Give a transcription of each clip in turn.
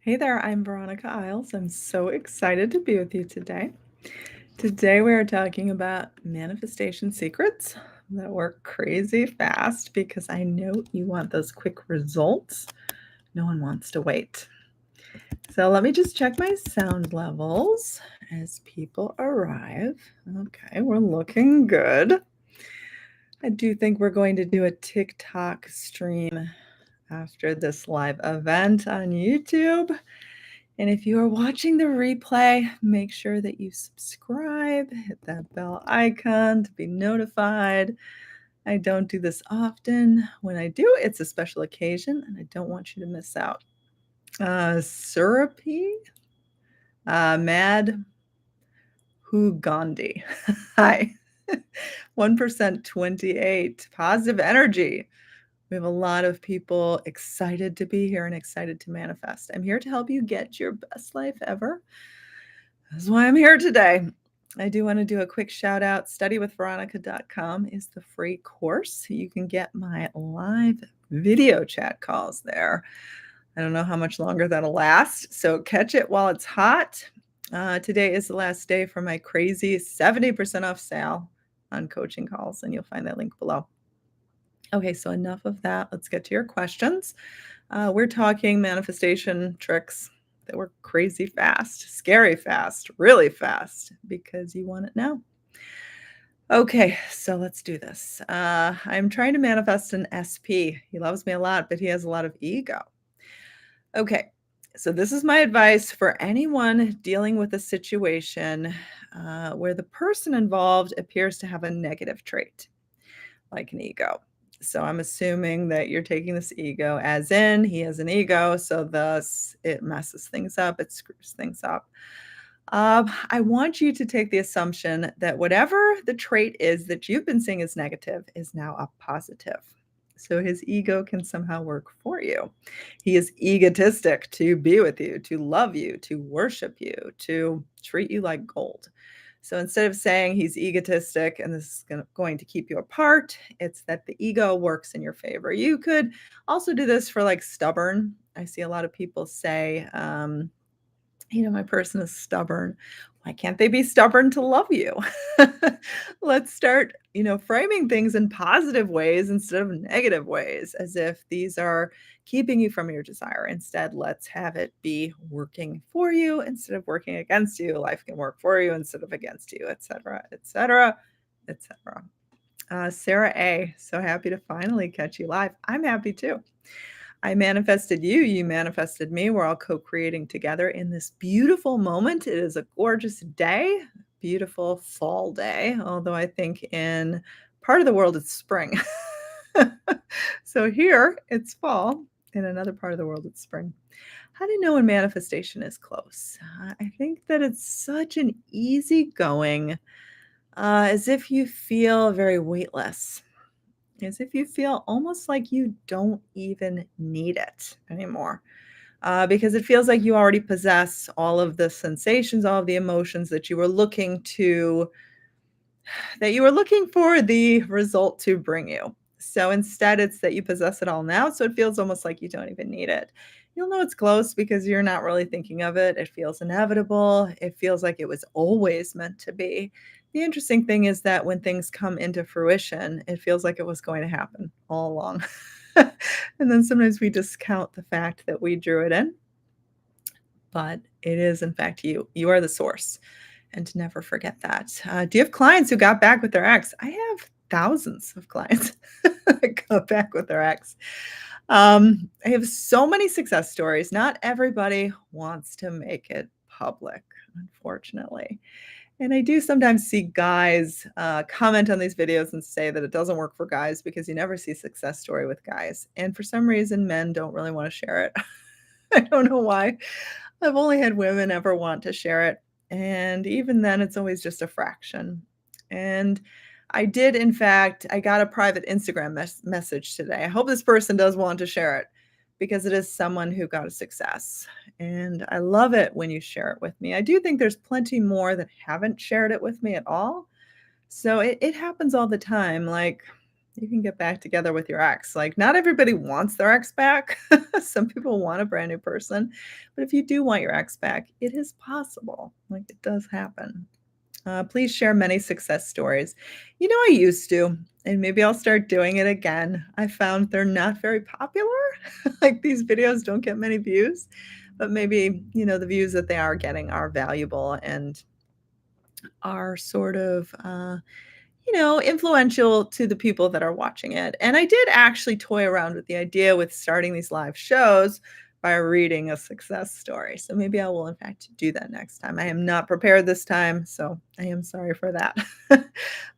Hey there, I'm Veronica Isles. I'm so excited to be with you today. Today, we are talking about manifestation secrets that work crazy fast because I know you want those quick results. No one wants to wait. So, let me just check my sound levels as people arrive. Okay, we're looking good. I do think we're going to do a TikTok stream after this live event on YouTube. And if you are watching the replay, make sure that you subscribe, hit that bell icon to be notified. I don't do this often. When I do, it's a special occasion, and I don't want you to miss out. Syrupy, Mad Who Gandhi. Hi. 1% 28. Positive energy. We have a lot of people excited to be here and excited to manifest. I'm here to help you get your best life ever. That's why I'm here today. I do want to do a quick shout out. Studywithveronica.com is the free course. You can get my live video chat calls there. I don't know how much longer that'll last, so catch it while it's hot. Today is the last day for my crazy 70% off sale on coaching calls, and you'll find that link below. Okay, so enough of that. Let's get to your questions. We're talking manifestation tricks that work crazy fast, scary fast, really fast, because you want it now. Okay, so let's do this. I'm trying to manifest an SP. He loves me a lot, but he has a lot of ego. Okay, so this is my advice for anyone dealing with a situation where the person involved appears to have a negative trait, like an ego. So I'm assuming that you're taking this ego as in he has an ego, so thus it messes things up, it screws things up. I want you to take the assumption that whatever the trait is that you've been seeing as negative is now a positive. So his ego can somehow work for you. He is egotistic to be with you, to love you, to worship you, to treat you like gold. So instead of saying he's egotistic and this is going to keep you apart, it's that the ego works in your favor. You could also do this for like stubborn. I see a lot of people say, my person is stubborn. Why can't they be stubborn to love you? Let's start, framing things in positive ways instead of negative ways, as if these are keeping you from your desire. Instead, let's have it be working for you instead of working against you. Life can work for you instead of against you, etc., etc., etc. Sarah A., so happy to finally catch you live. I'm happy too. I manifested you, you manifested me. We're all co-creating together in this beautiful moment. It is a gorgeous day, beautiful fall day, although I think in part of the world it's spring. So here it's fall, in another part of the world it's spring. How do you know when manifestation is close? I think that it's such an easygoing, as if you feel very weightless, as if you feel almost like you don't even need it anymore, because it feels like you already possess all of the sensations, all of the emotions that you were looking for the result to bring you. So instead, it's that you possess it all now. So it feels almost like you don't even need it. You'll know it's close because you're not really thinking of it. It feels inevitable. It feels like it was always meant to be. The interesting thing is that when things come into fruition, it feels like it was going to happen all along. And then sometimes we discount the fact that we drew it in, but it is, in fact, you. You are the source. And to never forget that. Do you have clients who got back with their ex? I have thousands of clients that got back with their ex. I have so many success stories. Not everybody wants to make it public, unfortunately. And I do sometimes see guys comment on these videos and say that it doesn't work for guys because you never see success story with guys. And for some reason, men don't really want to share it. I don't know why. I've only had women ever want to share it. And even then, it's always just a fraction. And I did, in fact, I got a private Instagram message today. I hope this person does want to share it because it is someone who got a success. And I love it when you share it with me. I do think there's plenty more that haven't shared it with me at all. So it happens all the time. Like, You can get back together with your ex. Like, not everybody wants their ex back. Some people want a brand new person. But if you do want your ex back, it is possible. Like, it does happen. Please share many success stories. I used to, and maybe I'll start doing it again. I found they're not very popular. Like, these videos don't get many views, but maybe, the views that they are getting are valuable and are sort of, influential to the people that are watching it. And I did actually toy around with the idea with starting these live shows by reading a success story. So maybe I will, in fact, do that next time. I am not prepared this time, so I am sorry for that.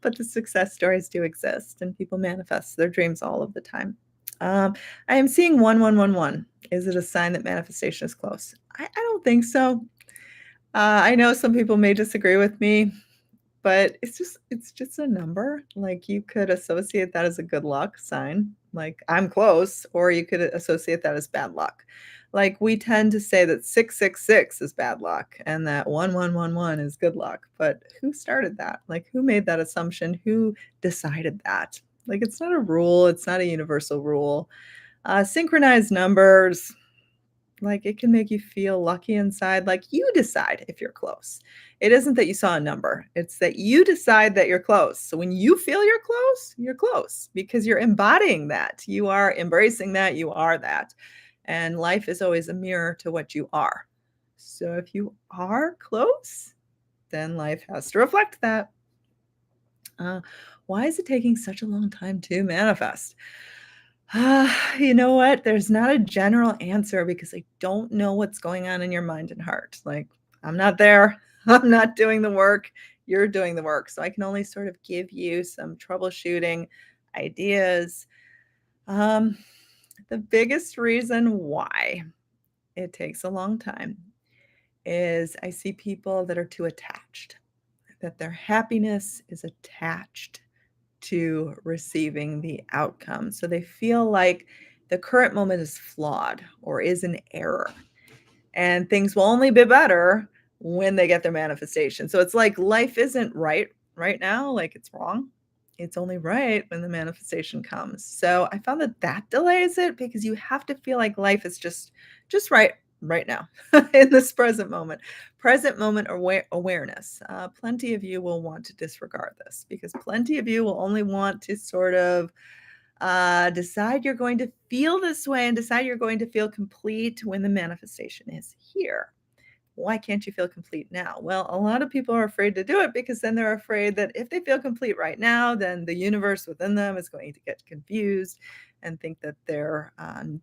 But the success stories do exist, and people manifest their dreams all of the time. Um, I am seeing 1111. Is it a sign that manifestation is close? I don't think so. I know some people may disagree with me. But it's just a number, like, you could associate that as a good luck sign, like, I'm close, or you could associate that as bad luck. Like, we tend to say that 666 is bad luck and that 1111 is good luck, but who started that? Like, who made that assumption? Who decided that? Like, it's not a rule, it's not a universal rule. Synchronized numbers, like, it can make you feel lucky inside, like, you decide if you're close. It isn't that you saw a number, it's that you decide that you're close. So when you feel you're close because you're embodying that. You are embracing that, you are that. And life is always a mirror to what you are. So if you are close, then life has to reflect that. Uh, why is it taking such a long time to manifest? You know what? There's not a general answer because I don't know what's going on in your mind and heart. Like, I'm not there. I'm not doing the work. You're doing the work. So I can only sort of give you some troubleshooting ideas. Um, the biggest reason why it takes a long time is I see people that are too attached, that their happiness is attached to receiving the outcome. So they feel like the current moment is flawed or is an error, and things will only be better when they get their manifestation. So it's like life isn't right now, like it's wrong. It's only right when the manifestation comes. So I found that that delays it because you have to feel like life is just right now in this present moment awareness. Plenty of you will want to disregard this because plenty of you will only want to sort of decide you're going to feel this way and decide you're going to feel complete when the manifestation is here. Why can't you feel complete now? Well, a lot of people are afraid to do it because then they're afraid that if they feel complete right now, then the universe within them is going to get confused and think that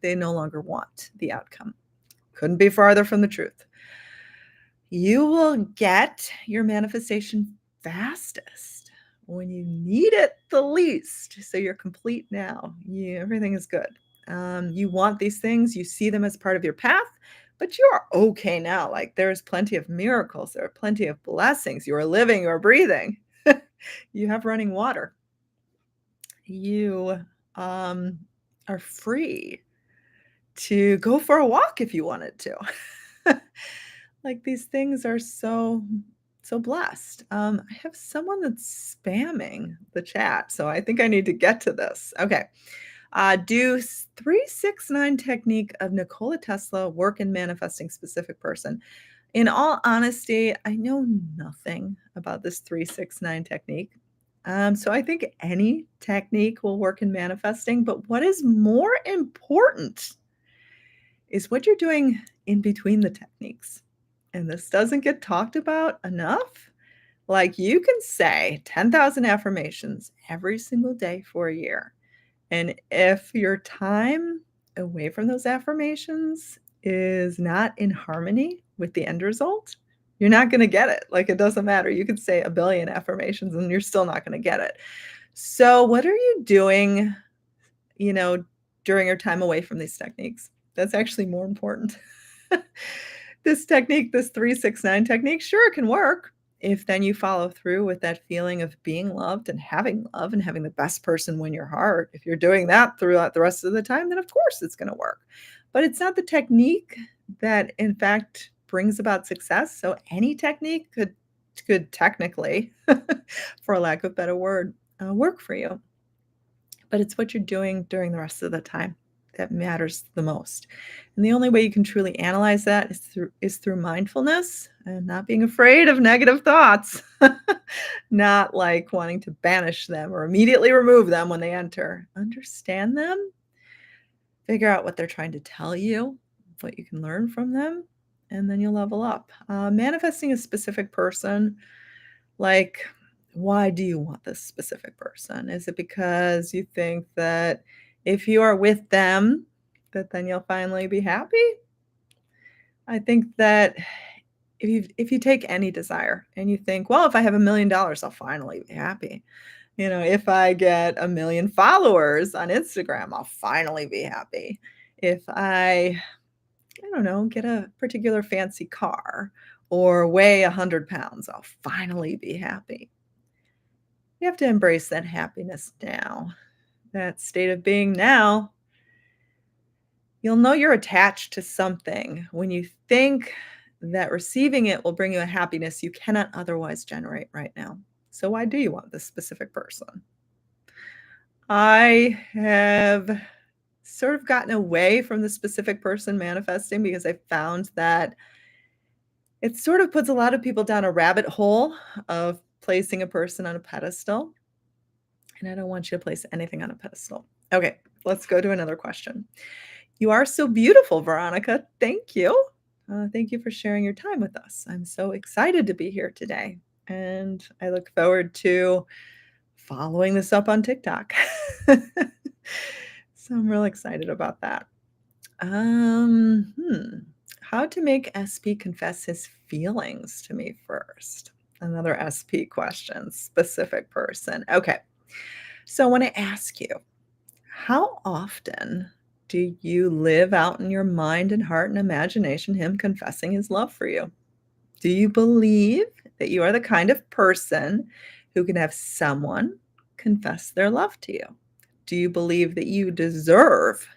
they no longer want the outcome. Couldn't be farther from the truth. You will get your manifestation fastest when you need it the least. So you're complete now. Everything is good. You want these things, you see them as part of your path, but you are okay now. Like, there's plenty of miracles, there are plenty of blessings. You are living, you are breathing. You have running water. You are free to go for a walk if you wanted to. Like, these things are so blessed. I have someone that's spamming the chat, so I think I need to get to this. Okay. Do 369 technique of Nikola Tesla work in manifesting specific person? In all honesty, I know nothing about this 369 technique. So I think any technique will work in manifesting, but what is more important is what you're doing in between the techniques. And this doesn't get talked about enough. Like, you can say 10,000 affirmations every single day for a year. And if your time away from those affirmations is not in harmony with the end result, you're not going to get it. Like, it doesn't matter. You could say a billion affirmations and you're still not going to get it. So, what are you doing, you know, during your time away from these techniques? That's actually more important. This technique, this 369 technique, sure, it can work if then you follow through with that feeling of being loved and having love and having the best person win your heart. If you're doing that throughout the rest of the time, then of course it's going to work. But it's not the technique that, in fact, brings about success. So any technique could technically, for lack of a better word, work for you. but it's what you're doing during the rest of the time that matters the most. And the only way you can truly analyze that is through mindfulness and not being afraid of negative thoughts. Not like wanting to banish them or immediately remove them when they enter. Understand them, figure out what they're trying to tell you, what you can learn from them, and then you'll level up. Manifesting a specific person, like, why do you want this specific person? Is it because you think that if you are with them, that then you'll finally be happy? I think that if you take any desire and you think, well, if I have $1 million, I'll finally be happy. If I get 1 million followers on Instagram, I'll finally be happy. If I don't know, get a particular fancy car or weigh 100 pounds, I'll finally be happy. You have to embrace that happiness now, that state of being now. You'll know you're attached to something when you think that receiving it will bring you a happiness you cannot otherwise generate right now. So, why do you want this specific person? I have sort of gotten away from the specific person manifesting because I found that it sort of puts a lot of people down a rabbit hole of placing a person on a pedestal, and I don't want you to place anything on a pedestal. Okay, let's go to another question. You are so beautiful, Veronica. Thank you. Thank you for sharing your time with us. I'm so excited to be here today, and I look forward to following this up on TikTok. So I'm real excited about that. How to make SP confess his feelings to me first? Another SP question, specific person. Okay. So I want to ask you, how often do you live out in your mind and heart and imagination him confessing his love for you? Do you believe that you are the kind of person who can have someone confess their love to you? Do you believe that you deserve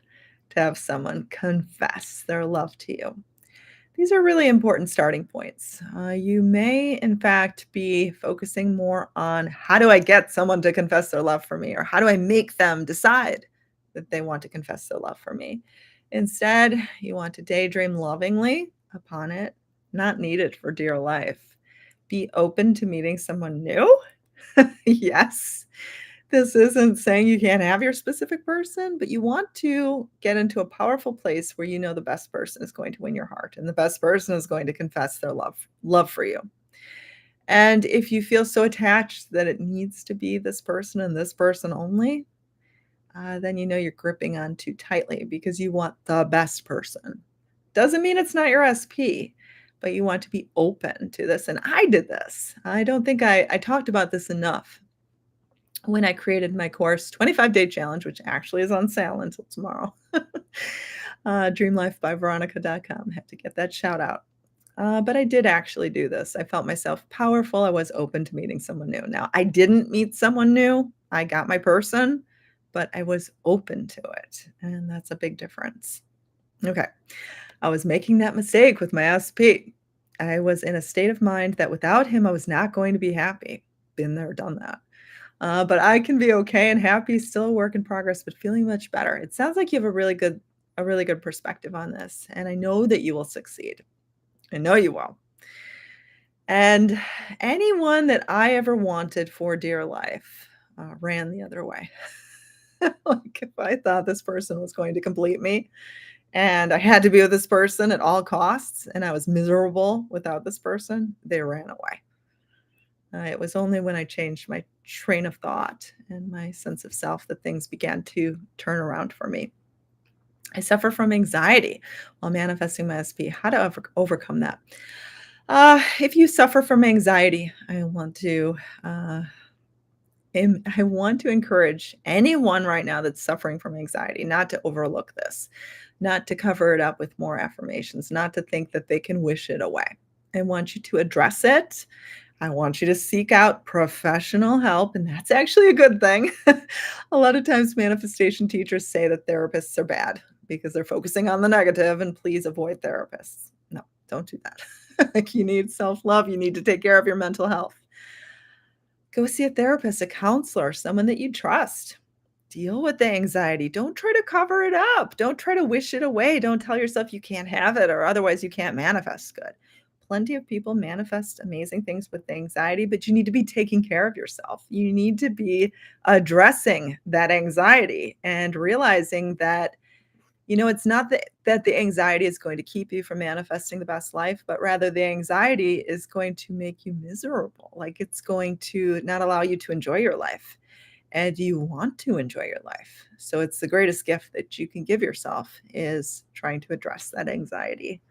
to have someone confess their love to you? These are really important starting points. You may, in fact, be focusing more on how do I get someone to confess their love for me, or how do I make them decide that they want to confess their love for me. Instead, you want to daydream lovingly upon it, not need it for dear life. Be open to meeting someone new. Yes. This isn't saying you can't have your specific person, but you want to get into a powerful place where you know the best person is going to win your heart and the best person is going to confess their love for you. And if you feel so attached that it needs to be this person and this person only, then you know you're gripping on too tightly because you want the best person. Doesn't mean it's not your SP, but you want to be open to this. And I did this. I don't think I talked about this enough when I created my course, 25-day challenge, which actually is on sale until tomorrow. Dreamlifebyveronica.com. Have to get that shout out. But I did actually do this. I felt myself powerful. I was open to meeting someone new. Now, I didn't meet someone new. I got my person, but I was open to it. And that's a big difference. Okay. I was making that mistake with my SP. I was in a state of mind that without him, I was not going to be happy. Been there, done that. But I can be okay and happy, still a work in progress, but feeling much better. It sounds like you have a really good perspective on this, and I know that you will succeed. I know you will. And anyone that I ever wanted for dear life ran the other way. Like if I thought this person was going to complete me and I had to be with this person at all costs and I was miserable without this person, they ran away. It was only when I changed my train of thought and my sense of self that things began to turn around for me. I suffer from anxiety while manifesting my SP. How to overcome that? If you suffer from anxiety, I want to encourage anyone right now that's suffering from anxiety not to overlook this, not to cover it up with more affirmations, not to think that they can wish it away. I want you to address it. I want you to seek out professional help, and that's actually a good thing. A lot of times, manifestation teachers say that therapists are bad because they're focusing on the negative, and please avoid therapists. No, don't do that. Like you need self-love, you need to take care of your mental health. Go see a therapist, a counselor, someone that you trust. Deal with the anxiety. Don't try to cover it up. Don't try to wish it away. Don't tell yourself you can't have it or otherwise you can't manifest good. Plenty of people manifest amazing things with anxiety, but you need to be taking care of yourself. You need to be addressing that anxiety and realizing that it's not that the anxiety is going to keep you from manifesting the best life, but rather the anxiety is going to make you miserable. Like it's going to not allow you to enjoy your life. And you want to enjoy your life. So it's the greatest gift that you can give yourself is trying to address that anxiety.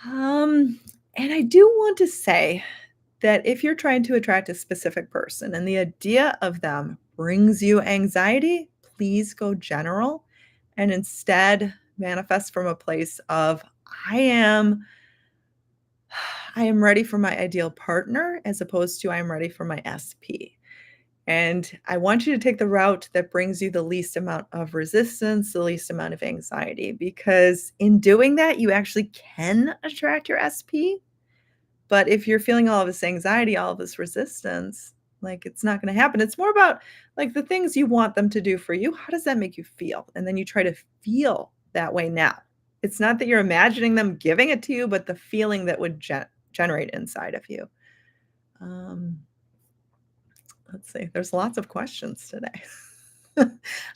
Um, and I do want to say that if you're trying to attract a specific person and the idea of them brings you anxiety, please go general and instead manifest from a place of I am I am ready for my ideal partner as opposed to I am ready for my SP. And I want you to take the route that brings you the least amount of resistance, the least amount of anxiety, because in doing that, you actually can attract your SP. But if you're feeling all of this anxiety, all of this resistance, like it's not going to happen. It's more about like the things you want them to do for you. How does that make you feel? And then you try to feel that way now. It's not that you're imagining them giving it to you, but the feeling that would generate inside of you. Um, let's see. There's lots of questions today.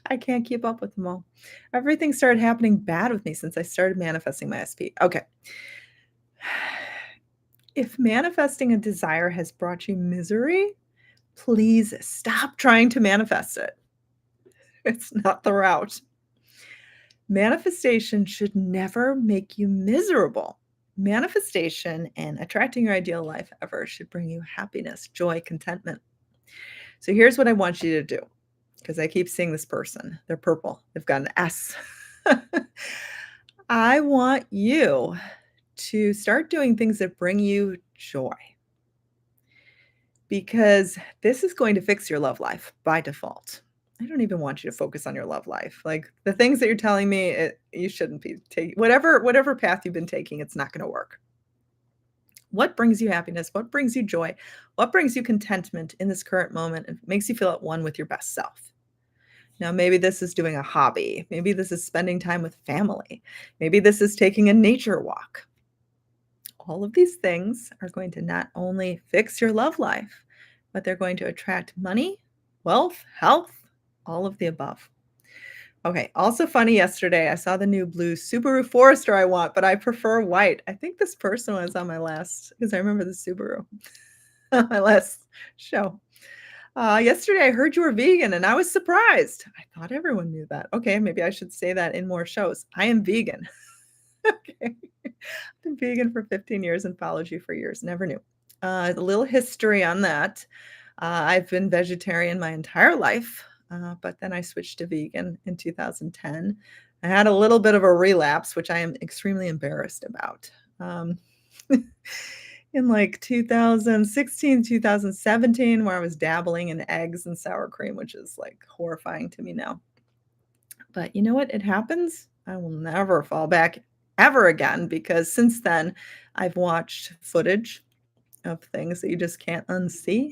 I can't keep up with them all. Everything started happening bad with me since I started manifesting my SP. Okay. If manifesting a desire has brought you misery, please stop trying to manifest it. It's not the route. Manifestation should never make you miserable. Manifestation and attracting your ideal life ever should bring you happiness, joy, contentment. So here's what I want you to do because I keep seeing this person. They're purple. They've got an S. I want you to start doing things that bring you joy because this is going to fix your love life by default. I don't even want you to focus on your love life. Like the things that you're telling me, you shouldn't be taking whatever path you've been taking, it's not going to work. What brings you happiness? What brings you joy? What brings you contentment in this current moment and makes you feel at one with your best self? Now, maybe this is doing a hobby. Maybe this is spending time with family. Maybe this is taking a nature walk. All of these things are going to not only fix your love life, but they're going to attract money, wealth, health, all of the above. Okay, also funny yesterday, I saw the new blue Subaru Forester I want, but I prefer white. I think this person was on my last, because I remember the Subaru on my last show. Yesterday, I heard you were vegan and I was surprised. I thought everyone knew that. Okay, maybe I should say that in more shows. I am vegan. Okay. I've been vegan for 15 years and followed you for years. Never knew. A little history on that. I've been vegetarian my entire life, but then I switched to vegan in 2010. I had a little bit of a relapse, which I am extremely embarrassed about. In like 2016, 2017, where I was dabbling in eggs and sour cream, which is like horrifying to me now. But you know what? It happens. I will never fall back ever again because since then I've watched footage of things that you just can't unsee.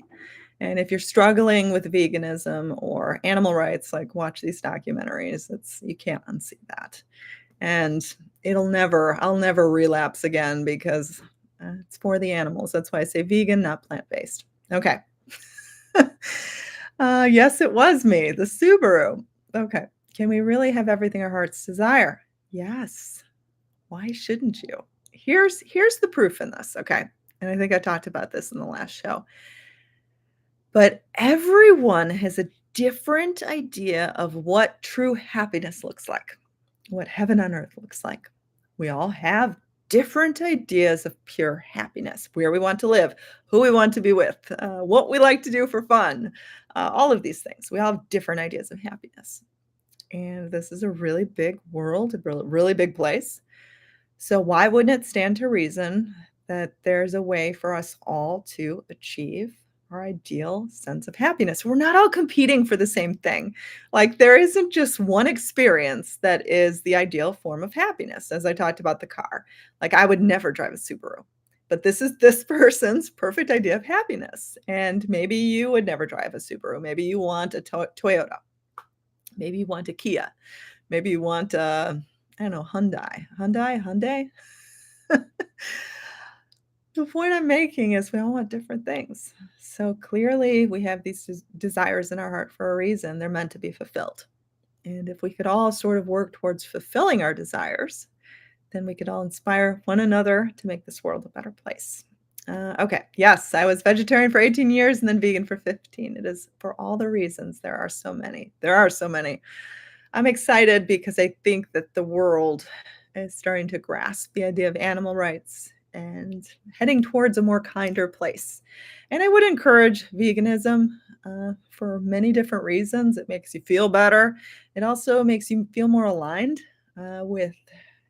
And if you're struggling with veganism or animal rights, like watch these documentaries. You can't unsee that. And I'll never relapse again because it's for the animals. That's why I say vegan, not plant-based. Okay. Yes, it was me, the Subaru. Okay. Can we really have everything our hearts desire? Yes. Why shouldn't you? Here's the proof in this, okay? And I think I talked about this in the last show. But everyone has a different idea of what true happiness looks like, what heaven on earth looks like. We all have different ideas of pure happiness, where we want to live, who we want to be with, what we like to do for fun, all of these things. We all have different ideas of happiness. And this is a really big world, a really big place. So why wouldn't it stand to reason that there's a way for us all to achieve our ideal sense of happiness? We're not all competing for the same thing. Like there isn't just one experience that is the ideal form of happiness. As I talked about the car, like I would never drive a Subaru, but this is this person's perfect idea of happiness. And maybe you would never drive a Subaru. Maybe you want a Toyota. Maybe you want a Kia. Maybe you want a, I don't know, Hyundai? The point I'm making is we all want different things. So clearly, we have these desires in our heart for a reason. They're meant to be fulfilled. And if we could all sort of work towards fulfilling our desires, then we could all inspire one another to make this world a better place. Okay. Yes, I was vegetarian for 18 years and then vegan for 15. It is for all the reasons. There are so many. There are so many. I'm excited because I think that the world is starting to grasp the idea of animal rights and heading towards a more kinder place. And I would encourage veganism for many different reasons. It makes you feel better. It also makes you feel more aligned with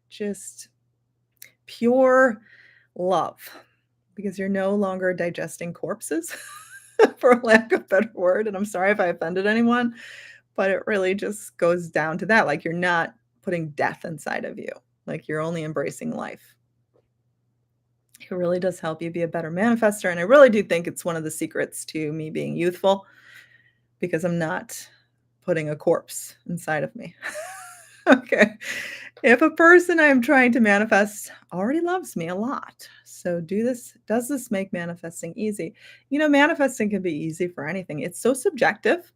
just pure love because you're no longer digesting corpses, for lack of a better word. And I'm sorry if I offended anyone, but it really just goes down to that. Like you're not putting death inside of you, like you're only embracing life. It really does help you be a better manifester. And I really do think it's one of the secrets to me being youthful because I'm not putting a corpse inside of me. Okay. If a person I'm trying to manifest already loves me a lot, so does this make manifesting easy? Manifesting can be easy for anything. It's so subjective.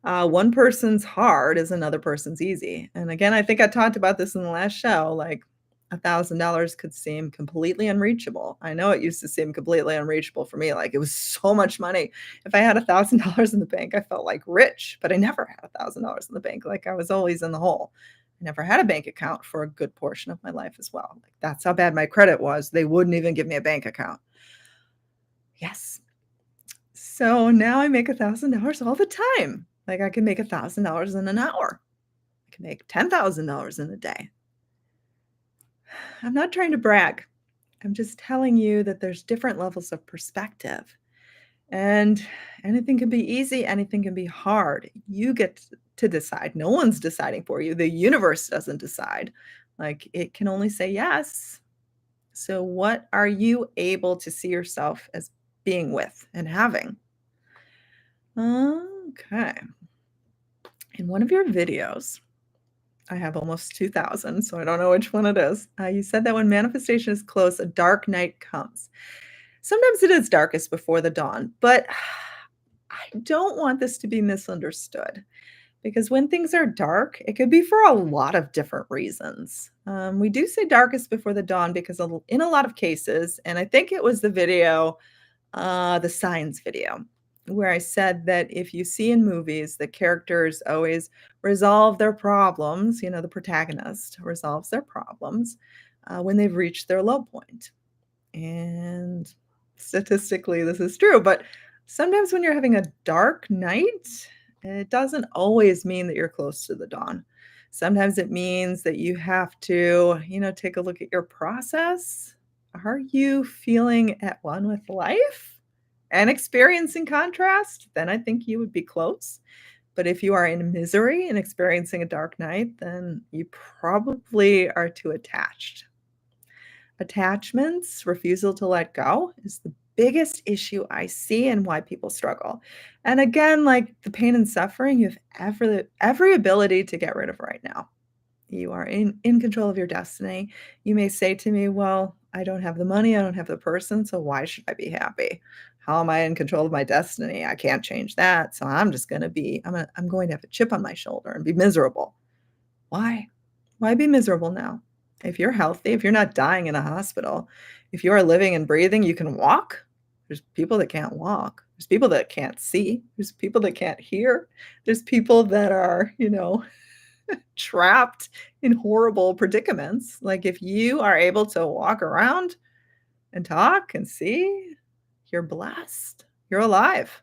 One person's hard is another person's easy. And again, I think I talked about this in the last show. Like $1,000 could seem completely unreachable. I know it used to seem completely unreachable for me. Like it was so much money. If I had $1,000 in the bank, I felt like rich, but I never had $1,000 in the bank. Like I was always in the hole. I never had a bank account for a good portion of my life as well. Like that's how bad my credit was. They wouldn't even give me a bank account. Yes. So now I make $1,000 all the time. Like I can make $1,000 in an hour. I can make $10,000 in a day. I'm not trying to brag. I'm just telling you that there's different levels of perspective. And anything can be easy, anything can be hard. You get to decide. No one's deciding for you. The universe doesn't decide. Like it can only say yes. So, what are you able to see yourself as being with and having? Okay. In one of your videos, I have almost 2,000, so I don't know which one it is. You said that when manifestation is close, a dark night comes. Sometimes it is darkest before the dawn, but I don't want this to be misunderstood because when things are dark, it could be for a lot of different reasons. We do say darkest before the dawn because in a lot of cases, and I think it was the video, the Signs video, where I said that if you see in movies the characters always resolve their problems, the protagonist resolves their problems when they've reached their low point. And statistically, this is true, but sometimes when you're having a dark night, it doesn't always mean that you're close to the dawn. Sometimes it means that you have to, take a look at your process. Are you feeling at one with life and experiencing contrast? Then I think you would be close. But if you are in misery and experiencing a dark night, then you probably are too attached. Attachments, refusal to let go is the biggest issue I see and why people struggle. And again, like the pain and suffering, you have every ability to get rid of right now. You are in control of your destiny. You may say to me, well, I don't have the money, I don't have the person, so why should I be happy? How am I in control of my destiny? I can't change that. So I'm just going to I'm going to have a chip on my shoulder and be miserable. Why? Why be miserable now? If you're healthy, if you're not dying in a hospital, if you are living and breathing, you can walk. There's people that can't walk. There's people that can't see. There's people that can't hear. There's people that are, trapped in horrible predicaments. Like if you are able to walk around and talk and see, you're blessed. You're alive.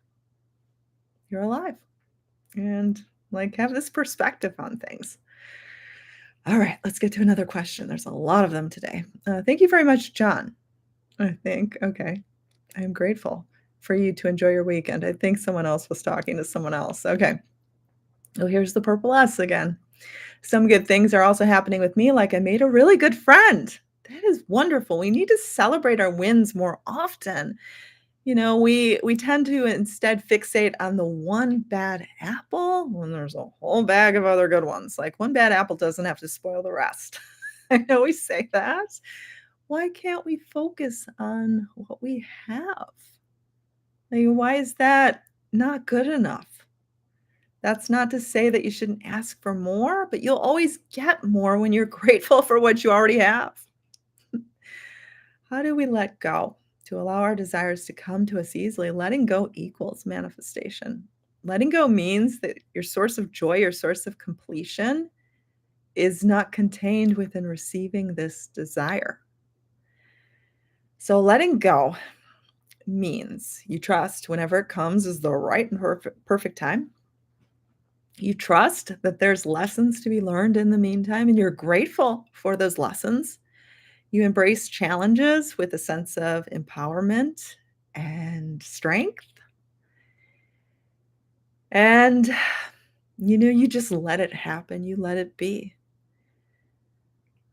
You're alive. And like have this perspective on things. All right, let's get to another question. There's a lot of them today. Thank you very much, John. I think, okay. I am grateful for you to enjoy your weekend. I think someone else was talking to someone else. Okay. Oh, here's the purple S again. Some good things are also happening with me, like I made a really good friend. That is wonderful. We need to celebrate our wins more often. We tend to instead fixate on the one bad apple when there's a whole bag of other good ones. Like one bad apple doesn't have to spoil the rest. I always say that. Why can't we focus on what we have? Like, why is that not good enough? That's not to say that you shouldn't ask for more, but you'll always get more when you're grateful for what you already have. How do we let go to allow our desires to come to us easily? Letting go equals manifestation. Letting go means that your source of joy, your source of completion, is not contained within receiving this desire. So, letting go means you trust whenever it comes is the right and perfect time. You trust that there's lessons to be learned in the meantime, and you're grateful for those lessons. You embrace challenges with a sense of empowerment and strength. And, you just let it happen. You let it be.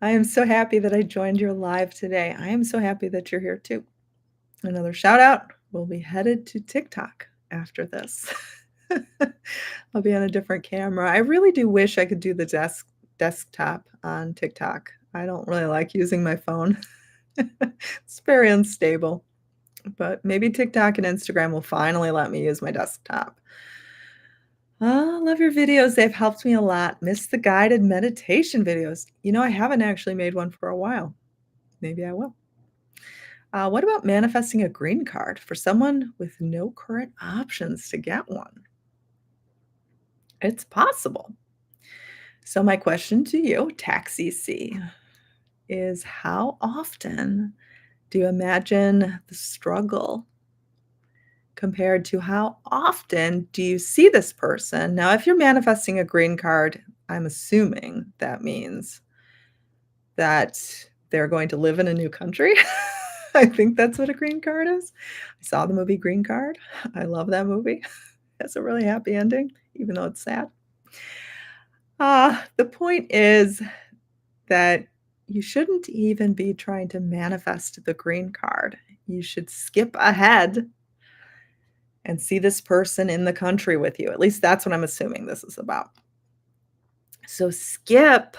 I am so happy that I joined your live today. I am so happy that you're here too. Another shout out. We'll be headed to TikTok after this. I'll be on a different camera. I really do wish I could do the desktop on TikTok. I don't really like using my phone. It's very unstable. But maybe TikTok and Instagram will finally let me use my desktop. Oh, love your videos. They've helped me a lot. Miss the guided meditation videos. I haven't actually made one for a while. Maybe I will. What about manifesting a green card for someone with no current options to get one? It's possible. So, my question to you, Taxi C, is how often do you imagine the struggle compared to how often do you see this person? Now, if you're manifesting a green card, I'm assuming that means that they're going to live in a new country. I think that's what a green card is. I saw the movie Green Card. I love that movie. It's a really happy ending, even though it's sad. The point is that you shouldn't even be trying to manifest the green card. You should skip ahead and see this person in the country with you. At least that's what I'm assuming this is about. So skip,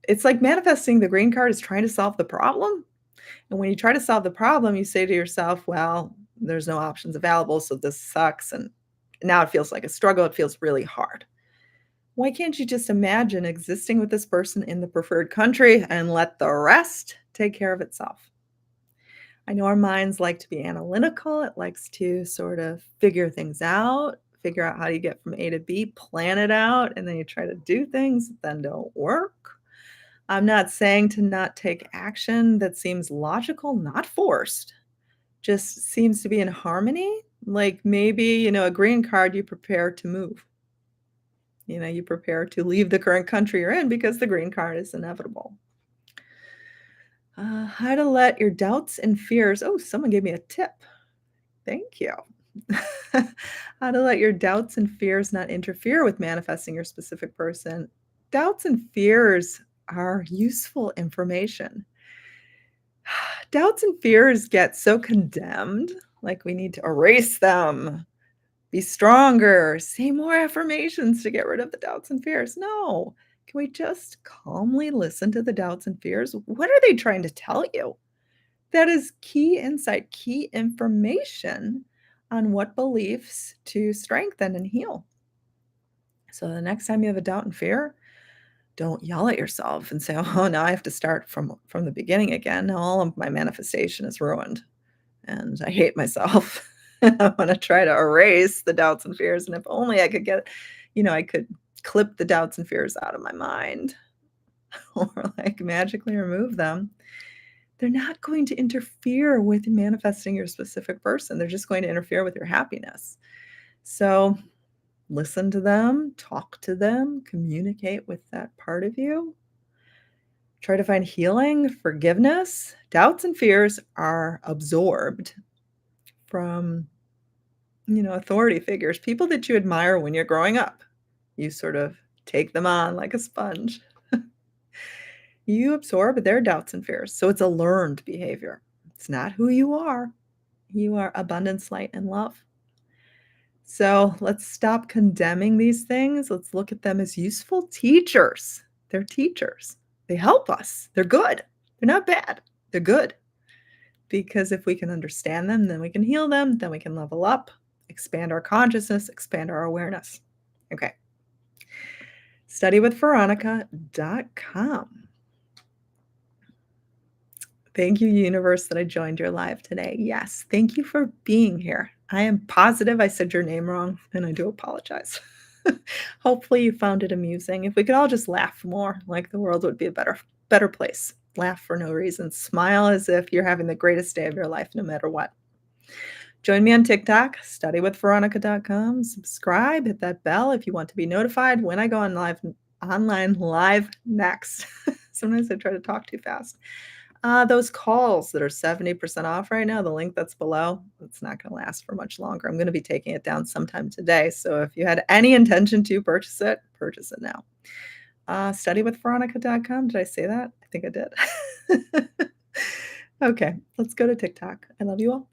it's like manifesting the green card is trying to solve the problem. And when you try to solve the problem, you say to yourself, well, there's no options available, so this sucks. And now it feels like a struggle. It feels really hard. Why can't you just imagine existing with this person in the preferred country and let the rest take care of itself? I know our minds like to be analytical. It likes to sort of figure things out, figure out how you get from A to B, plan it out, and then you try to do things that then don't work. I'm not saying to not take action that seems logical, not forced, just seems to be in harmony. Like maybe, a green card, you prepare to move. You prepare to leave the current country you're in because the green card is inevitable. How to let your doubts and fears. Oh, someone gave me a tip. Thank you. How to let your doubts and fears not interfere with manifesting your specific person. Doubts and fears are useful information. Doubts and fears get so condemned, like we need to erase them, be stronger, say more affirmations to get rid of the doubts and fears. No. Can we just calmly listen to the doubts and fears? What are they trying to tell you? That is key insight, key information on what beliefs to strengthen and heal. So the next time you have a doubt and fear, don't yell at yourself and say, "Oh, now I have to start from the beginning again. All of my manifestation is ruined, and I hate myself." I want to try to erase the doubts and fears, and if only I could I could clip the doubts and fears out of my mind or magically remove them. They're not going to interfere with manifesting your specific person. They're just going to interfere with your happiness. So listen to them, talk to them, communicate with that part of you. Try to find healing, forgiveness. Doubts and fears are absorbed from, authority figures, people that you admire when you're growing up. You sort of take them on like a sponge. You absorb their doubts and fears. So it's a learned behavior. It's not who you are. You are abundance, light, and love. So let's stop condemning these things. Let's look at them as useful teachers. They're teachers. They help us. They're good. They're not bad. They're good. Because if we can understand them, then we can heal them, then we can level up, expand our consciousness, expand our awareness. Okay. Studywithveronica.com. Thank you, universe, that I joined your live today. Yes, thank you for being here. I am positive I said your name wrong, and I do apologize. Hopefully you found it amusing. If we could all just laugh more, like the world would be a better place. Laugh for no reason. Smile as if you're having the greatest day of your life, no matter what. Join me on TikTok, studywithveronica.com. Subscribe, hit that bell if you want to be notified when I go online live next. Sometimes I try to talk too fast. Those calls that are 70% off right now, the link that's below, it's not going to last for much longer. I'm going to be taking it down sometime today. So if you had any intention to purchase it now. Studywithveronica.com. Did I say that? I think I did. Okay, let's go to TikTok. I love you all.